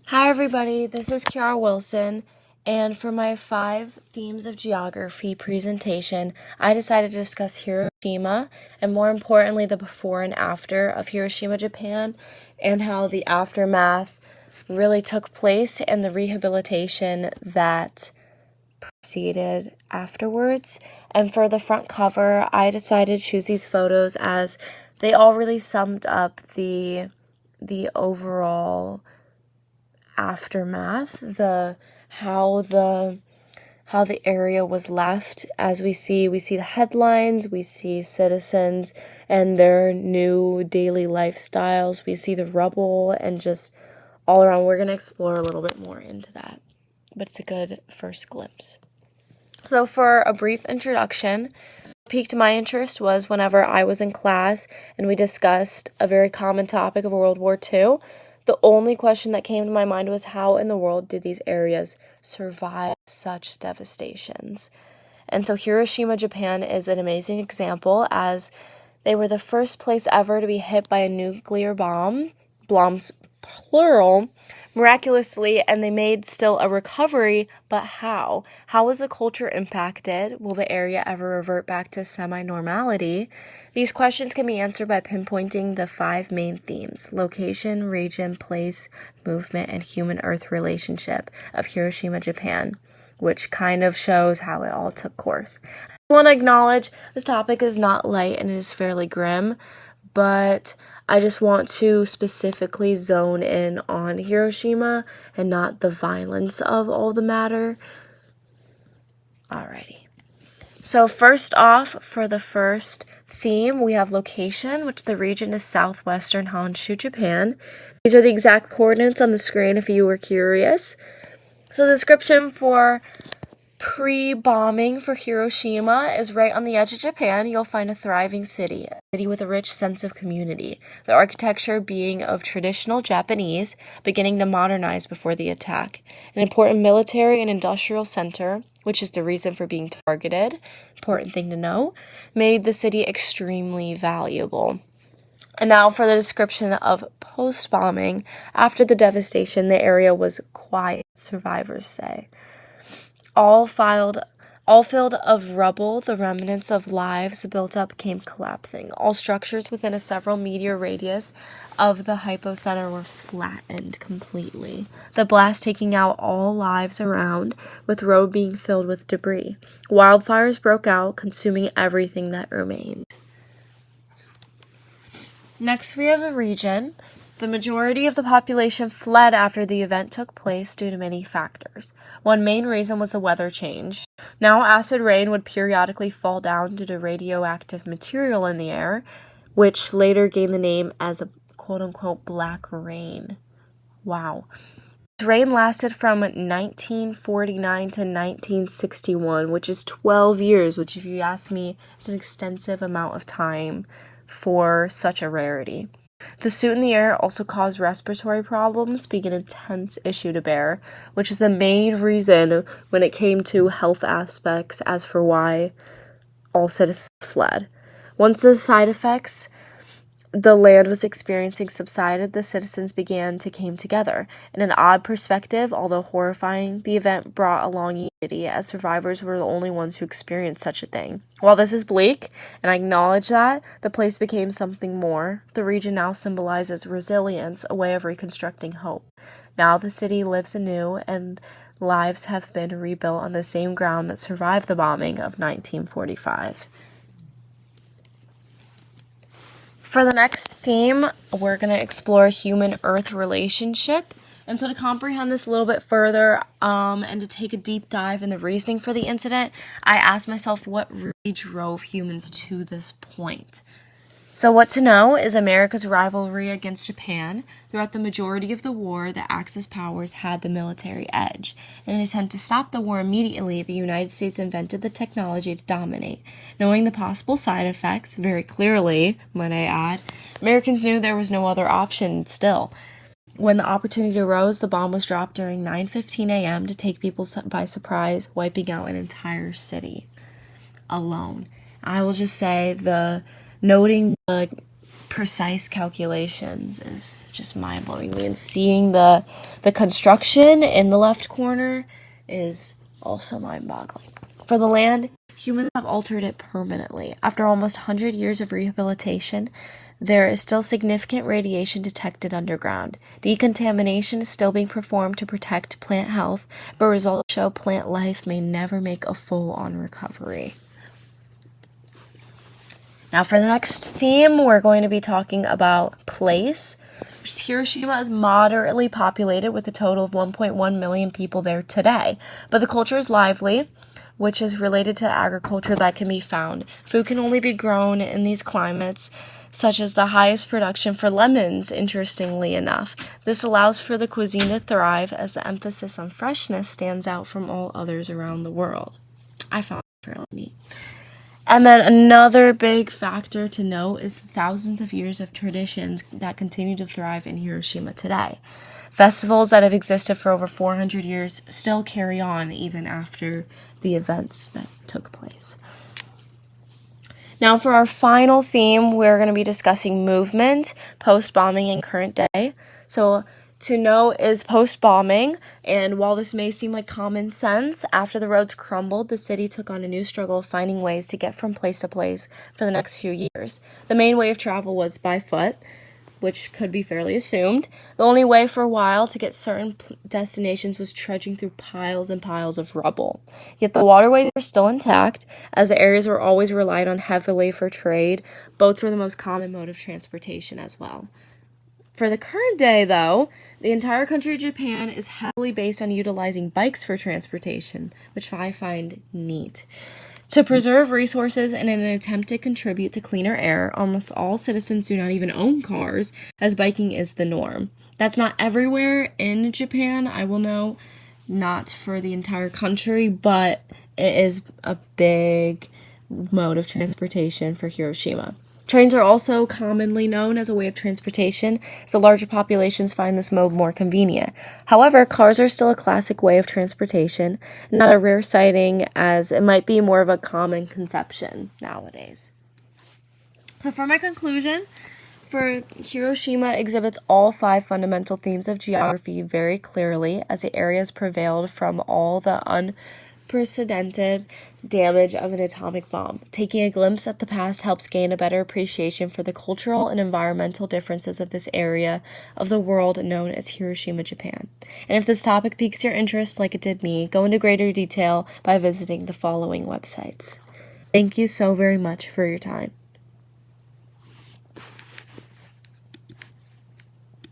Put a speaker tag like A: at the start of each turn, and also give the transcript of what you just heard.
A: Hi everybody, this is CWilson, and for my 5 themes of geography presentation, I decided to discuss Hiroshima, and more importantly, the before and after of Hiroshima, Japan, and how the aftermath really took place and the rehabilitation that proceeded afterwards. And for the front cover, I decided to choose these photos as they all really summed up the overall aftermath, how the area was left. As we see the headlines, we see citizens and their new daily lifestyles, we see the rubble, and just all around. We're going to explore a little bit more into that, but it's a good first glimpse. So for a brief introduction, what piqued my interest was whenever I was in class and we discussed a very common topic of World War II. The only question that came to my mind was, how in the world did these areas survive such devastations? And so Hiroshima, Japan is an amazing example, as they were the first place ever to be hit by a nuclear bomb, bombs plural, miraculously, and they made still a recovery, but how? How was the culture impacted? Will the area ever revert back to semi-normality? These questions can be answered by pinpointing the 5 main themes: location, region, place, movement, and human-earth relationship of Hiroshima, Japan, which kind of shows how it all took course. I want to acknowledge this topic is not light and it is fairly grim, but I just want to specifically zone in on Hiroshima and not the violence of all the matter. Alrighty. So first off, for the first theme, we have location, which the region is southwestern Honshu, Japan. These are the exact coordinates on the screen if you were curious. So the description for pre-bombing for Hiroshima is right on the edge of Japan. You'll find a thriving city with a rich sense of community, the architecture being of traditional Japanese, beginning to modernize before the attack. An important military and industrial center, which is the reason for being targeted, important thing to know, made the city extremely valuable. And now for the description of post-bombing. After the devastation, the area was quiet, survivors say. All filled of rubble, the remnants of lives built up came collapsing. All structures within a several meter radius of the hypocenter were flattened completely, the blast taking out all lives around, with road being filled with debris. Wildfires broke out, consuming everything that remained. Next, we have the region. The majority of the population fled after the event took place due to many factors. One main reason was the weather change. Now acid rain would periodically fall down due to radioactive material in the air, which later gained the name as a quote-unquote black rain. Wow. This rain lasted from 1949 to 1961, which is 12 years, which, if you ask me, is an extensive amount of time for such a rarity. The soot in the air also caused respiratory problems, being an intense issue to bear, which is the main reason when it came to health aspects as for why all citizens fled. Once the side effects the land was experiencing subsided, the citizens began to come together. In an odd perspective, although horrifying, the event brought along unity, as survivors were the only ones who experienced such a thing. While this is bleak, and I acknowledge that, the place became something more. The region now symbolizes resilience, a way of reconstructing hope. Now the city lives anew, and lives have been rebuilt on the same ground that survived the bombing of 1945. For the next theme, we're going to explore human-Earth relationship. And so to comprehend this a little bit further, and to take a deep dive in the reasoning for the incident, I asked myself what really drove humans to this point. So what to know is America's rivalry against Japan. Throughout the majority of the war, the Axis powers had the military edge. In an attempt to stop the war immediately, the United States invented the technology to dominate. Knowing the possible side effects, very clearly, might I add, Americans knew there was no other option still. When the opportunity arose, the bomb was dropped during 9:15 a.m. to take people by surprise, wiping out an entire city alone. I will just say noting the precise calculations is just mind-blowing me, and seeing the The construction in the left corner is also mind-boggling. For the land, humans have altered it permanently. After almost 100 years of rehabilitation, there is still significant radiation detected underground. Decontamination is still being performed to protect plant health, but results show plant life may never make a full-on recovery. Now for the next theme, we're going to be talking about place. Hiroshima is moderately populated with a total of 1.1 million people there today, but the culture is lively, which is related to agriculture that can be found. Food can only be grown in these climates, such as the highest production for lemons, interestingly enough. This allows for the cuisine to thrive as the emphasis on freshness stands out from all others around the world. I found it fairly neat. And then another big factor to note is thousands of years of traditions that continue to thrive in Hiroshima today. Festivals that have existed for over 400 years still carry on even after the events that took place. Now for our final theme, we're going to be discussing movement, post-bombing, and current day. So to know is post-bombing, and while this may seem like common sense, after the roads crumbled, the city took on a new struggle of finding ways to get from place to place for the next few years. The main way of travel was by foot, which could be fairly assumed. The only way for a while to get certain destinations was trudging through piles and piles of rubble. Yet the waterways were still intact, as the areas were always relied on heavily for trade. Boats were the most common mode of transportation as well. For the current day, though, the entire country of Japan is heavily based on utilizing bikes for transportation, which I find neat. To preserve resources and in an attempt to contribute to cleaner air, almost all citizens do not even own cars, as biking is the norm. That's not everywhere in Japan, I will know, not for the entire country, but it is a big mode of transportation for Hiroshima. Trains are also commonly known as a way of transportation, so larger populations find this mode more convenient. However, cars are still a classic way of transportation, not a rare sighting, as it might be more of a common conception nowadays. So for my conclusion, Hiroshima exhibits all 5 fundamental themes of geography very clearly, as the area has prevailed from all the unprecedented damage of an atomic bomb. Taking a glimpse at the past helps gain a better appreciation for the cultural and environmental differences of this area of the world known as Hiroshima, Japan. And if this topic piques your interest like it did me, go into greater detail by visiting the following websites. Thank you so very much for your time.